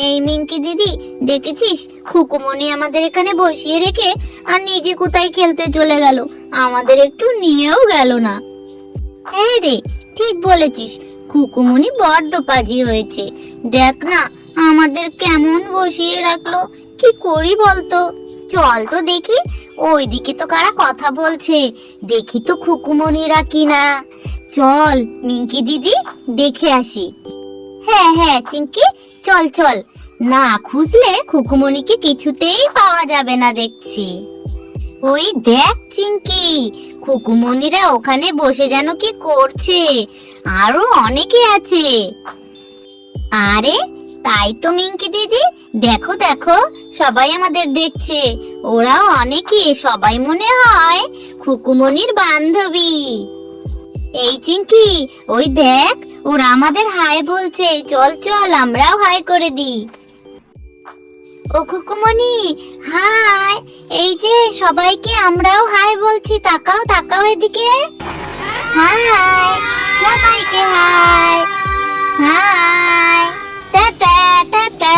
এই মিঙ্কি দিদি, দেখেছিস খুকুমনি আমাদের এখানে বসিয়ে রেখে আর নিজে কোথায় খেলতে চলে গেল, আমাদের একটু নিয়েও গেল না। হ্যাঁ রে, ঠিক বলেছিস, খুকুমনি বড্ড পাজি হয়েছে। দেখ না আমাদের কেমন বসিয়ে রাখলো, কি করি বলতো? চল তো দেখি, ওইদিকে তো কারা কথা বলছে, দেখি তো খুকুমনিরা কিনা। চল মিঙ্কি দিদি, দেখে আসি। হ্যাঁ হ্যাঁ চিঙ্কি, চল চল, না খুঁজলে খুকুমনিকে কিছুতেই পাওয়া যাবে না দেখছি। ওই দেখ চিঙ্কি, খুকুমনিরা ওখানে বসে যেন কি করছে, আরো অনেকে আছে। আরে তাই তো মিঙ্কি দিদি, দেখো দেখো, সবাই আমাদের দেখছে, ওরাও অনেকে, সবাই মনে হয় খুকুমনির বান্ধবী। এই চিঙ্কি, ওই দেখ ওরা আমাদের হাই বলছে, চল চল আমরাও হাই করে দিই। ও খুকুমনি, হাই। এই যে সবাইকে আমরাও হাই বলছি, তাকাও তাকাও এদিকে। হাই, সবাইকে হাই হাই, টাটা টাটা।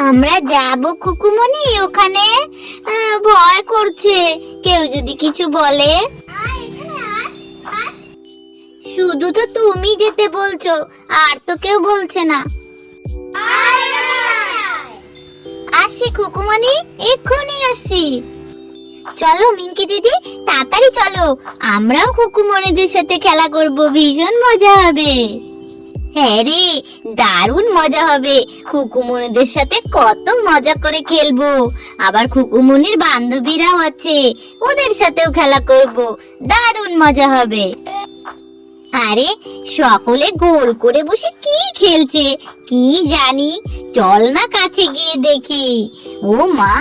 আমরা যাব খুকুমনি ওখানে, ভয় করছে, কেউ যদি কিছু বলে। শুধু তো তুমি যেতে বলছো, আর তো কেউ বলছে না। আসছি খুকুমনি, এক্ষুনি আসছি। চলো মিঙ্কি দিদি, তাড়াতাড়ি চলো, আমরাও খুকুমনিদের সাথে খেলা করব, ভীষণ মজা হবে। হ্যাঁ রে, দারুণ মজা হবে, খুকুমনিদের সাথে কত মজা করে খেলবো। আবার খুকুমনির বান্ধবীরাও আছে, ওদের সাথেও খেলা করব, দারুণ মজা হবে। আরে সকলে গোল করে বসে কি খেলছে কি জানি, চল না কাছে গিয়ে দেখি। ও মা,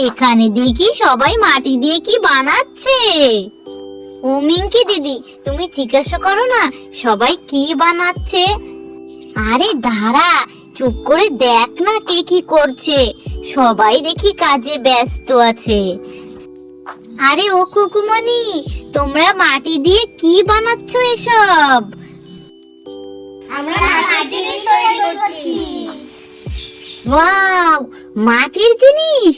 এখানে দেখি সবাই মাটি দিয়ে কি বানাচ্ছে। ও মিঙ্কি দিদি, তুমি জিজ্ঞাসা করো না সবাই কি বানাচ্ছে। আরে দাঁড়া, চুপ করে দেখ না কে কি করছে, সবাই দেখি কাজে ব্যস্ত আছে। আরে ও খুকুমনি, তোমরা মাটি দিয়ে কি বানাচ্ছ এসব? আমরা মাটির জিনিস তৈরি করছি। ওয়াও, মাটির জিনিস,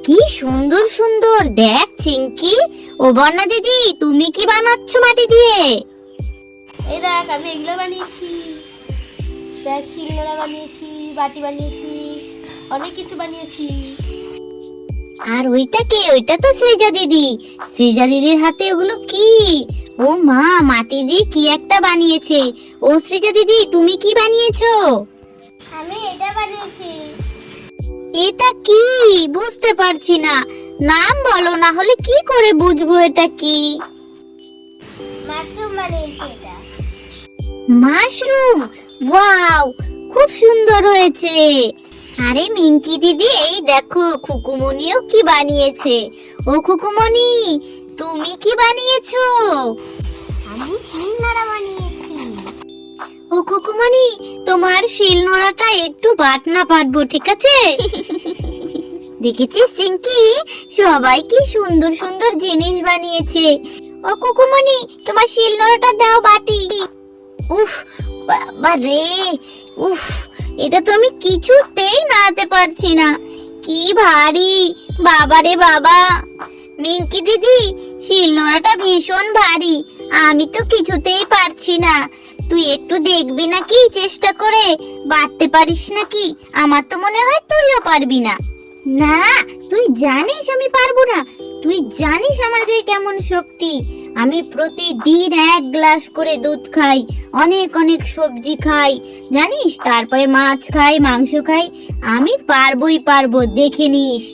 কি সুন্দর সুন্দর। দেখ চিঙ্কি, ও বর্ণা দিদি, তুমি কি বানাচ্ছ মাটি দিয়ে? এই দেখ, আমি এগুলো বানিয়েছি, দেখ শিলনোড়া বানিয়েছি, বাটি বানিয়েছি, অনেক কিছু বানিয়েছি। আর ওইটা কে? ওইটা তো সৃজা দিদি। সৃজা দিদির হাতে ওগুলো কি? ও মা, মাটি দিয়ে কি একটা বানিয়েছে। ও সৃজা দিদি, তুমি কি বানিয়েছো? আমি এটা বানিয়েছি। এটা কি বুঝতে পারছি না, নাম বলো, না হলে কি করে বুঝবো এটা কি। মাশরুম বানিয়েছি এটা। মাশরুম, ওয়াও, খুব সুন্দর হয়েছে। আরে মিঙ্কি দিদি, এই দেখো খুকুমনিও কি বানিয়েছে। ও খুকুমনি, তুমি কি বানিয়েছো? আমি শিলনোড়া বানিয়েছি। ও খুকুমনি, তোমার শিলনোড়াটা একটু বাটনা পাটবো, ঠিক আছে? দেখেছিস চিঙ্কি, সবাই কি সুন্দর সুন্দর জিনিস বানিয়েছে। ও খুকুমনি, তোমার শিলনোড়াটা দাও বাটি। উফ বাবা রে, উফ, এটা তো আমি কিছুতেই নাড়াতে পারছি না, কি ভারী, বাবা রে বাবা। মিঙ্কি দিদি, শিলনোড়াটা ভীষণ ভারী, আমি তো কিছুতেই পারছি না। তুই একটু দেখবি নাকি চেষ্টা করে, বাটতে পারিস নাকি? আমার তো মনে হয় তুইও পারবি না। না, তুই জানিস আমি পারবো না, তুই জানিস আমার গায়ে কেমন শক্তি। আমি প্রতিদিন 1 গ্লাস করে দুধ খাই, অনেক অনেক সবজি খাই, জানিস, তারপরে মাছ খাই, মাংস খাই, আমি পারবোই পারবো, দেখে নিস।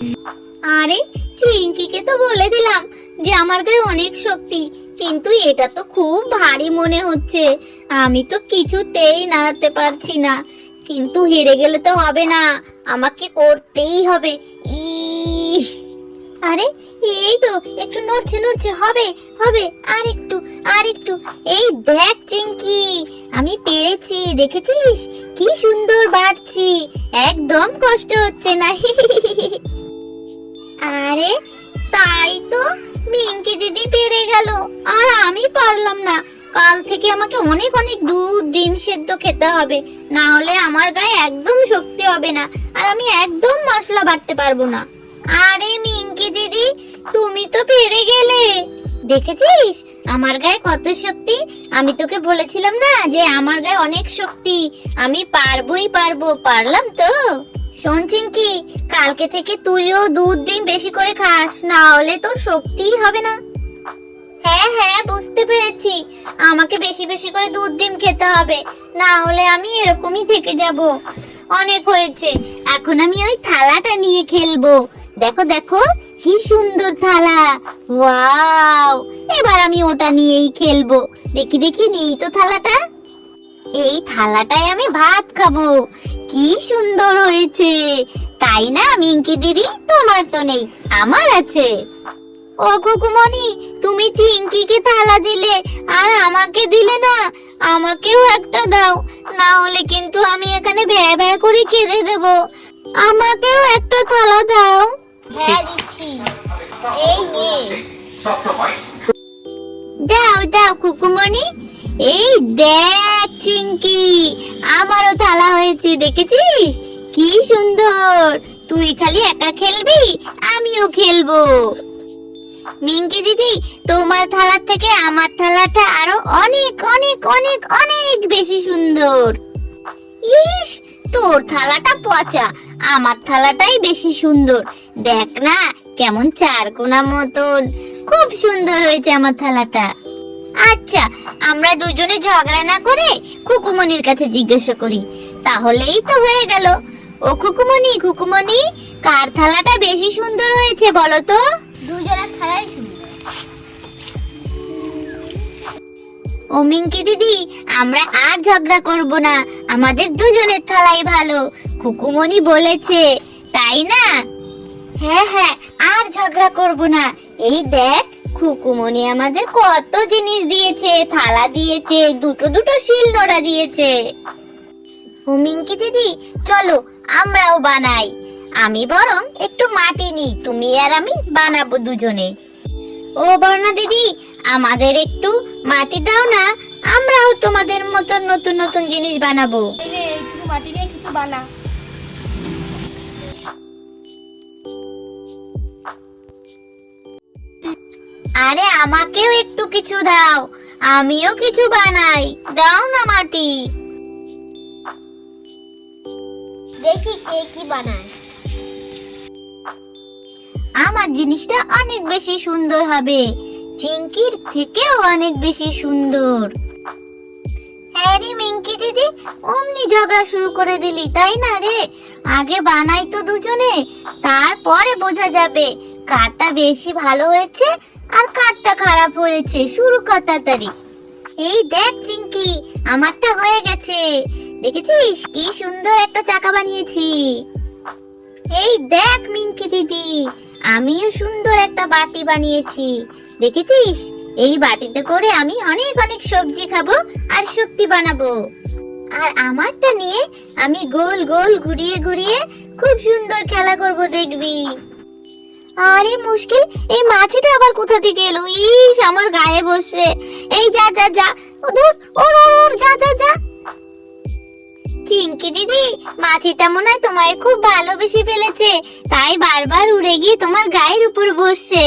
আরে চিঙ্কিকে তো বলে দিলাম যে আমার গায়ে অনেক শক্তি, কিন্তু এটা তো খুব ভারী মনে হচ্ছে, আমি তো কিছুতেই নাড়াতে পারছি না। কিন্তু হেরে গেলে তো হবে না, আমাকে করতেই হবে। ইস, আরে এই তো একটু নড়ছে নড়ছে, হবে হবে, আর একটু আর একটু। এই দেখ চিঙ্কি, আমি পেরেছি, দেখেছিস কি সুন্দর বাড়ছি, একদম কষ্ট হচ্ছে না। আরে আরে তাই তো, মিঙ্কি দিদি পেরে গেল আর আমি পারলাম না। কাল থেকে আমাকে অনেক অনেক দুধ ডিম সেদ্ধ খেতে হবে, না হলে আমার গায়ে একদম শক্তি হবে না আর আমি একদম মশলা বাটতে পারবো না। আরে মিঙ্কি দিদি, তুমি তো পেরে গেলে, দেখেছিস আমার গায়ে কত শক্তি। আমি তোকে বলেছিলাম না যে আমার গায়ে অনেক শক্তি, আমি পারবোই পারবো। পারলাম তো। শোন চিঙ্কি, কালকে থেকে তুইও দুধ ডিম বেশি করে খাস, না হলে তোর শক্তিই হবে না। হ্যাঁ হ্যাঁ, বুঝতে পেরেছি, আমাকে বেশি বেশি করে দুধ ডিম খেতে হবে, না হলে আমি এরকমই থেকে যাব। অনেক হয়েছে, এখন আমি ওই থালাটা নিয়ে খেলবো। দেখো দেখো কি সুন্দর থালা, ওয়াও! এবার আমি ওটা নিয়েই খেলবো। দেখি দেখি নিই তো থালাটা। এই থালাটায় আমি ভাত খাবো। কি সুন্দর হয়েছে, তাই না মিঙ্কি দিদি? তোমার তো নেই, আমার আছে। ও খুকুমনি, তুমি চিঙ্কিকে থালা দিলে আর আমাকে দিলে না। আমাকেও একটা দাও, না হলে কিন্তু আমি এখানে ভ্যা ভ্যা করে কেঁদে দেব। আমাকেও একটা থালা দাও। হ্যাঁ দিচ্ছি, এই নে। দাও দাও খুকুমনি। এই দেখ চিঙ্কি, আমারও থালা হয়েছে, দেখেছিস কি সুন্দর। তুই খালি একা খেলবি, আমিও খেলবো। মিঙ্কি দিদি, তোমার থালা থেকে আমার থালাটা আরো অনেক অনেক অনেক অনেক বেশি সুন্দর। ইস, তোর থালাটা পচা, আমার থালাটাই বেশি সুন্দর। দেখ না কেমন চারকোনা মতন, খুব সুন্দর হয়েছে আমার থালাটা। আচ্ছা, আমরা দুজনে ঝগড়া না করে খুকুমনির কাছে জিজ্ঞাসা করি, তাহলেই তো হয়ে গেল। ও খুকুমনি, খুকুমনি, কার থালাটা বেশি সুন্দর হয়েছে বলো তো? দুজনের থালাই সুন্দর। ও মিঙ্কি দিদি, আমরা আর ঝগড়া করব না, আমাদের দুজনের থালাই ভালো, খুকুমনি বলেছে, তাই না? হ্যাঁ হ্যাঁ, আর ঝগড়া করব না। এই দেখ, খুকুমনি আমাদের কত জিনিস দিয়েছে, থালা দিয়েছে, দুটো দুটো শিলনোড়া দিয়েছে। ও মিঙ্কি দিদি, চলো আমরাও বানাই। আমি বরং একটু মাটি নিই, তুমি আর আমি বানাবো দুজনে। ও বর্ণা দিদি, আমাদের একটু মাটি দাও না, আমরাও তোমাদের মতন নতুন নতুন জিনিস বানাবো। এই নে, একটু মাটি নিয়ে কিছু বানা। আরে আমাকেও একটু কিছু দাও, আমিও কিছু বানাই, দাও না মাটি। দেখি কে কি বানায়। আমার জিনিসটা অনেক বেশি সুন্দর হবে, চিঙ্কির থেকেও অনেক বেশি সুন্দর। হ্যাঁ রে মিঙ্কি দিদি, অমনি ঝগড়া শুরু করে দিলি, তাই না রে? আগে বানাই তো দুজনে, তারপরে বোঝা যাবে কারটা বেশি ভালো হয়েছে আর কারটা খারাপ হয়েছে। শুরু কর তাড়াতাড়ি। এই দেখ চিঙ্কি, আমারটা হয়ে গেছে, দেখেছিস কি সুন্দর একটা চাকা বানিয়েছি। এই দেখ মিঙ্কি দিদি, আমিও সুন্দর একটা বাটি বানিয়েছি, দেখেছিস? এই বাটিতে করে আমি অনেক অনেক সবজি খাবো আর শক্তি বানাবো। আর আমারটা নিয়ে আমি গোল গোল ঘুরিয়ে ঘুরিয়ে খুব সুন্দর খেলা করব, দেখবি। আরে মুশকিল, এই মাছিটা আবার কোথা থেকে এলো? ইস, আমার গায়ে বসছে। এই যা যা যা, দূর, ওর ওর, যা যা যা। চিঙ্কি দিদি, মাছিটা মনে হয় তোমায় খুব ভালোবেসে ফেলেছে, তাই বারবার উড়ে গিয়ে তোমার গায়ের উপর বসছে।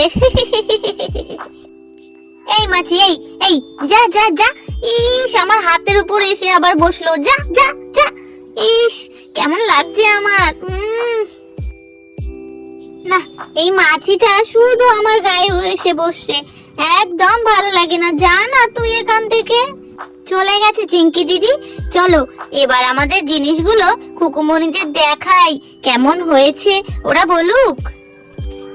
এই মাছি, এই এই, যা যা যা। ইস, আমার হাতের উপর এসে আবার বসলো, যা যা যা। ইস, কেমন লাগছে আমার। না, এই মাছিটা শুধু আমার গায়ে এসে বসছে, একদম ভালো লাগে না। যা না তুই এখান থেকে। চলে গেছে চিঙ্কি দিদি, চলো এবার আমাদের জিনিসগুলো খুকুমনিদের দেখাই, কেমন হয়েছে ওরা বলুক।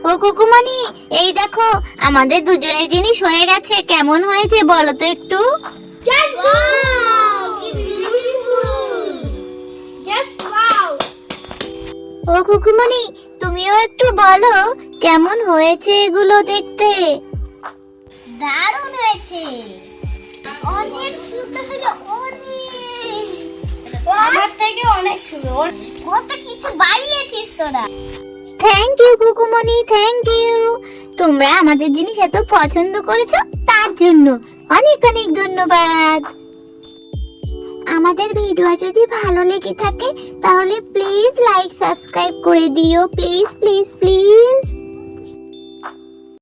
ও খুকুমনি, এই দেখো আমাদের দুজনের জিনিস হয়ে গেছে, কেমন হয়েছে বলো তো একটু। ও খুকুমনি, তুমিও একটু বলো কেমন হয়েছে এগুলো দেখতে। দারুণ হয়েছে, অনেক সুন্দর হয়েছে, অনেক। আমার থেকে অনেক সুন্দর, কত কিছু বাড়িয়েছিস তোরা। Thank you Kukumoni, thank you. তোমরা আমাদের জিনিস এত পছন্দ করেছো তার জন্য অনেক অনেক ধন্যবাদ। আমাদের ভিডিও যদি ভালো লেগে থাকে তাহলে প্লিজ লাইক সাবস্ক্রাইব করে দিও, প্লিজ প্লিজ প্লিজ।